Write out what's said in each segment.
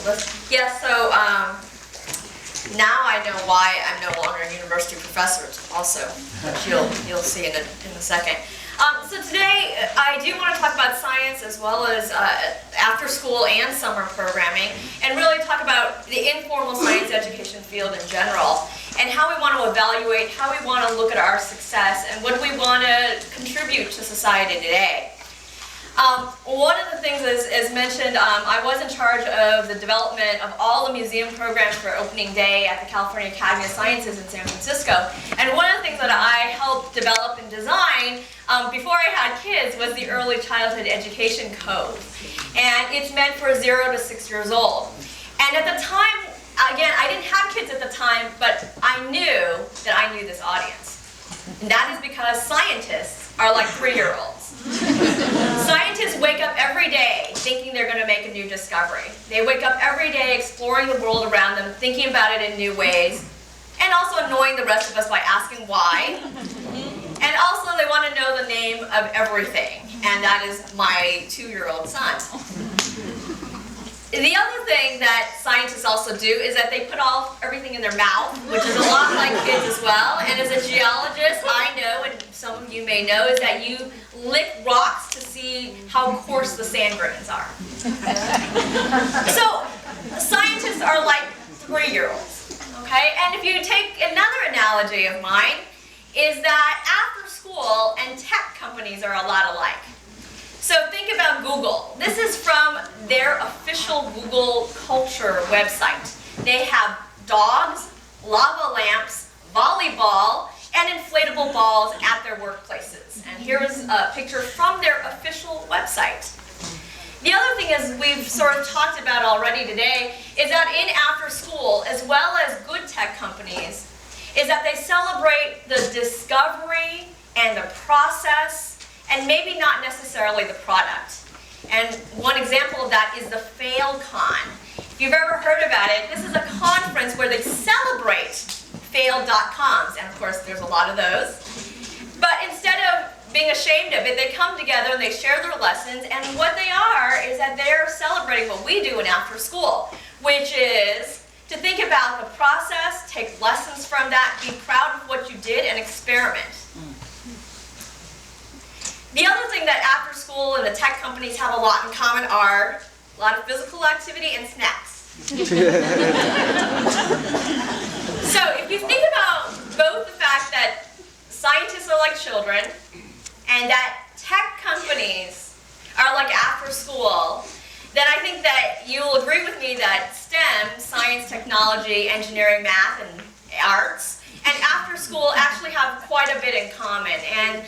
Yeah, so now I know why I'm no longer a university professor also, which you'll see in a second. So today I do want to talk about science as well as after school and summer programming, and really talk about the informal science education field in general, and how we want to evaluate, how we want to look at our success, and what we want to contribute to society today. One of the things, as mentioned, I was in charge of the development of all the museum programs for opening day at the California Academy of Sciences in San Francisco. And one of the things that I helped develop and design before I had kids was the Early Childhood Education Code. And it's meant for 0 to 6 years old. And at the time, again, I didn't have kids at the time, but I knew that I knew this audience. And that is because scientists are like 3-year-olds. Scientists wake up every day thinking they're going to make a new discovery. They wake up every day exploring the world around them, thinking about it in new ways, and also annoying the rest of us by asking why. And also they want to know the name of everything, and that is my 2-year-old son. The other thing that scientists also do is that they put everything in their mouth, which is a lot like kids as well. And as a geologist, I know, and some of you may know, is that you lick rocks to see how coarse the sand grains are. So scientists are like 3-year-olds, okay? And if you take another analogy of mine, is that after school and tech companies are a lot alike. So think about Google. This is from their official Google Culture website. They have dogs, lava lamps, volleyball, and inflatable balls at their workplaces. And here is a picture from their official website. The other thing is we've sort of talked about already today is that in after school, as well as good tech companies, is that they celebrate the discovery and the process, and maybe not necessarily the product. And one example of that is the FailCon. If you've ever heard about it, this is a conference where they celebrate failed.coms, and of course there's a lot of those. But instead of being ashamed of it, they come together and they share their lessons, and what they are is that they're celebrating what we do in after school, which is to think about the process, take lessons from that, be proud of what you did, and experiment. The other thing that after school and the tech companies have a lot in common are a lot of physical activity and snacks. So if you think about both the fact that scientists are like children and that tech companies are like after school, then I think that you'll agree with me that STEM, science, technology, engineering, math, and arts, and after school actually have quite a bit in common. And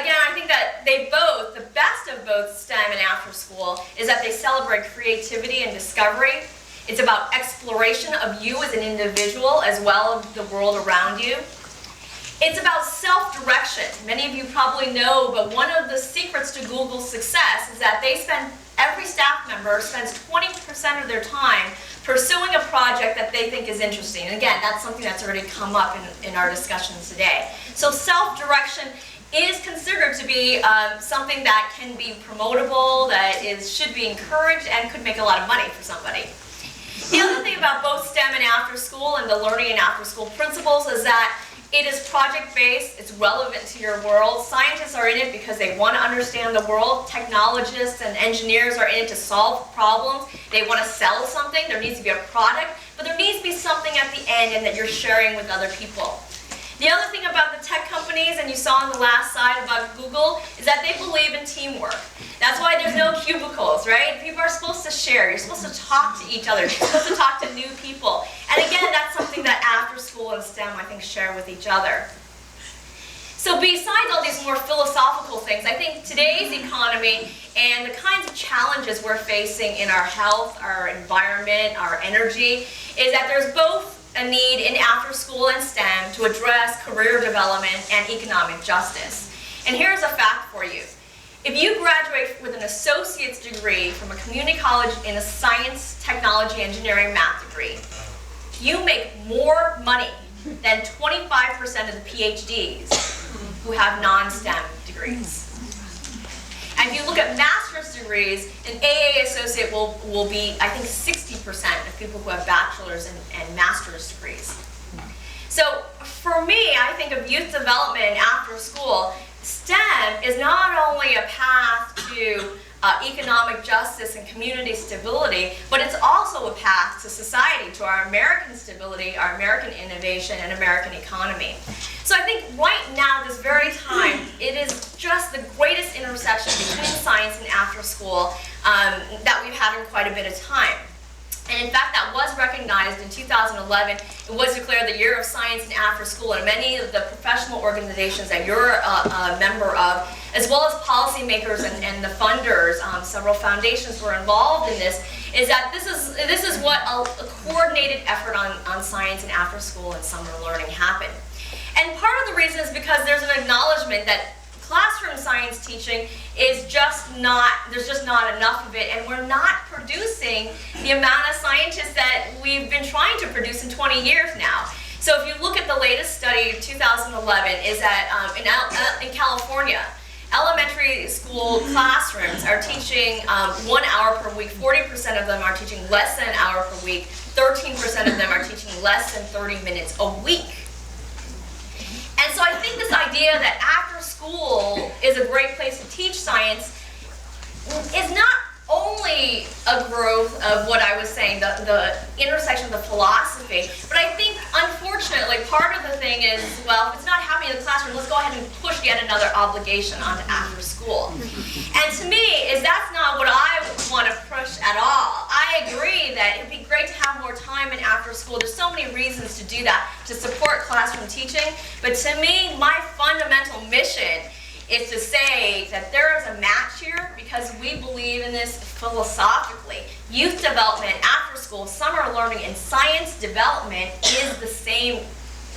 again, I think that the best of both STEM and after school is that they celebrate creativity and discovery. It's about exploration of you as an individual as well as the world around you. It's about self-direction. Many of you probably know, but one of the secrets to Google's success is that every staff member spends 20% of their time pursuing a project that they think is interesting. And again, that's something that's already come up in our discussions today. So self-direction is considered to be something that can be promotable, that should be encouraged, and could make a lot of money for somebody. The other thing about both STEM and after school and the learning and after school principles is that it is project-based, it's relevant to your world. Scientists are in it because they want to understand the world. Technologists and engineers are in it to solve problems. They want to sell something. There needs to be a product, but there needs to be something at the end and that you're sharing with other people. The other thing about the tech companies, and you saw on the last slide about Google, is that they believe in teamwork. That's why there's no cubicles, right? People are supposed to share. You're supposed to talk to each other. You're supposed to talk to new people. And again, that's something that after school and STEM, I think, share with each other. So besides all these more philosophical things, I think today's economy and the kinds of challenges we're facing in our health, our environment, our energy, is that there's both a need in after school and STEM to address career development and economic justice. And here's a fact for you. If you graduate with an associate's degree from a community college in a science, technology, engineering, math degree, you make more money than 25% of the PhDs who have non-STEM degrees. And if you look at master's degrees, an AA associate will be, I think, 60% of people who have bachelor's and master's degrees. So for me, I think of youth development after school. STEM is not only a path to economic justice and community stability, but it's also a path to society, to our American stability, our American innovation, and American economy. So I think right now, this very time, it is just the greatest intersection between science and after school that we've had in quite a bit of time. And in fact, that was recognized in 2011. It was declared the Year of Science and After School, and many of the professional organizations that you're a member of, as well as policymakers and the funders, several foundations were involved in this, is that this is what a coordinated effort on science and after school and summer learning happened. And part of the reason is because there's an acknowledgement that classroom science teaching is there's just not enough of it, and we're not producing the amount of scientists that we've been trying to produce in 20 years now. So if you look at the latest study, 2011, is that in California, elementary school classrooms are teaching 1 hour per week. 40% of them are teaching less than an hour per week. 13% of them are teaching less than 30 minutes a week. And so I think this idea that after school is a great place to teach science is not only a growth of what I was saying, the intersection of the philosophy, but I think, unfortunately, part of the thing is, well, if it's not happening in the classroom, let's go ahead and push yet another obligation onto after school. And to me, that's not what I want to push at all. I agree that it'd be great to have more time in after school. There's so many reasons to do that, to support classroom teaching, but to me, my fundamental mission is to say that there is a match here because we believe in this philosophically. Youth development, after school, summer learning, and science development is the same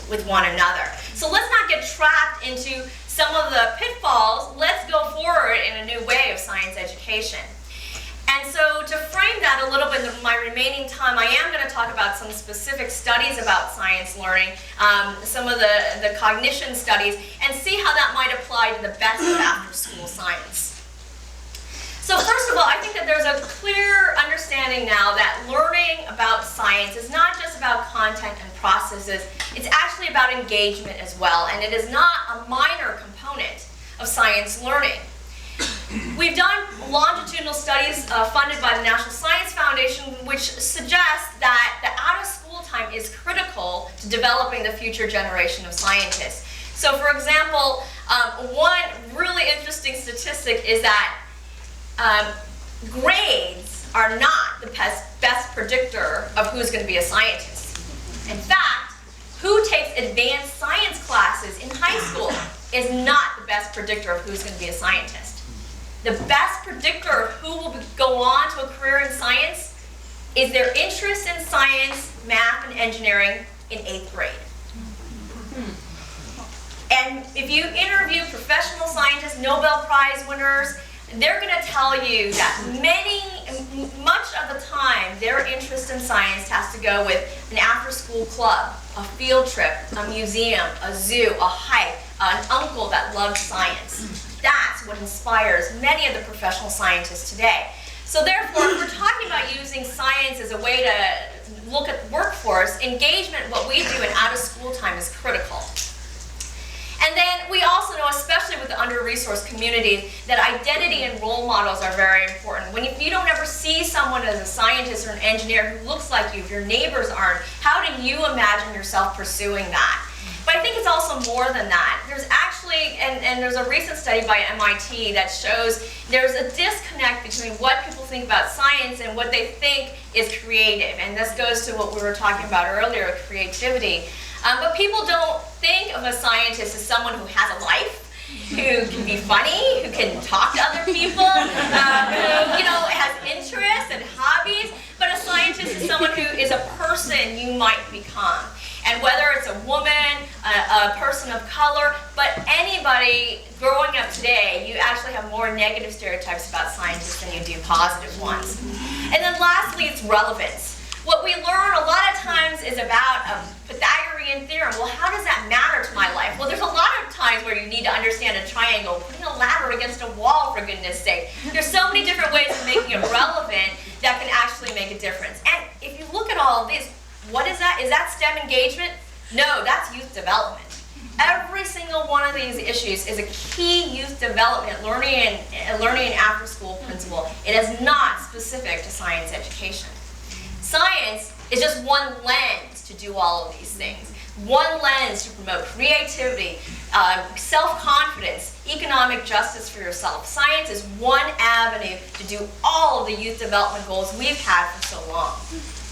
with one another. So let's not get trapped into some of the pitfalls. Let's go forward in a new way of science education. And so to frame that a little bit in my remaining time, I am going to talk about some specific studies about science learning, some of the cognition studies, and see how that might apply to the best of after-school science. So first of all, I think that there's a clear understanding now that learning about science is not just about content and processes, it's actually about engagement as well, and it is not a minor component of science learning. We've done longitudinal studies funded by the National Science Foundation which suggest that the out-of-school time is critical to developing the future generation of scientists. So for example, one really interesting statistic is that grades are not the best predictor of who's going to be a scientist. In fact, who takes advanced science classes in high school is not the best predictor of who's going to be a scientist. The best predictor of who will go on to a career in science is their interest in science, math, and engineering in 8th grade. And if you interview professional scientists, Nobel Prize winners, they're going to tell you that much of the time, their interest in science has to go with an after-school club, a field trip, a museum, a zoo, a hike, an uncle that loves science. That's what inspires many of the professional scientists today. So therefore, if we're talking about using science as a way to look at the workforce, engagement, what we do in out-of-school time is critical. And then we also know, especially with the under-resourced communities, that identity and role models are very important. If you don't ever see someone as a scientist or an engineer who looks like you, if your neighbors aren't, how do you imagine yourself pursuing that? But I think it's also more than that. There's actually, and there's a recent study by MIT that shows there's a disconnect between what people think about science and what they think is creative. And this goes to what we were talking about earlier, creativity. But people don't think of a scientist as someone who has a life, who can be funny, who can talk to other people, who has interests and hobbies. But a scientist is someone who is a person you might become. And whether it's a woman, a person of color, but anybody growing up today, you actually have more negative stereotypes about scientists than you do positive ones. And then lastly, it's relevance. What we learn a lot of times is about a Pythagorean theorem. Well, how does that matter to my life? Well, there's a lot of times where you need to understand a triangle, putting a ladder against a wall, for goodness sake. There's so many different ways of making it relevant that can actually make a difference. And if all of these. What is that? Is that STEM engagement? No, that's youth development. Every single one of these issues is a key youth development learning and after school principle. It is not specific to science education. Science is just one lens to do all of these things. One lens to promote creativity, self-confidence, economic justice for yourself. Science is one avenue to do all of the youth development goals we've had for so long.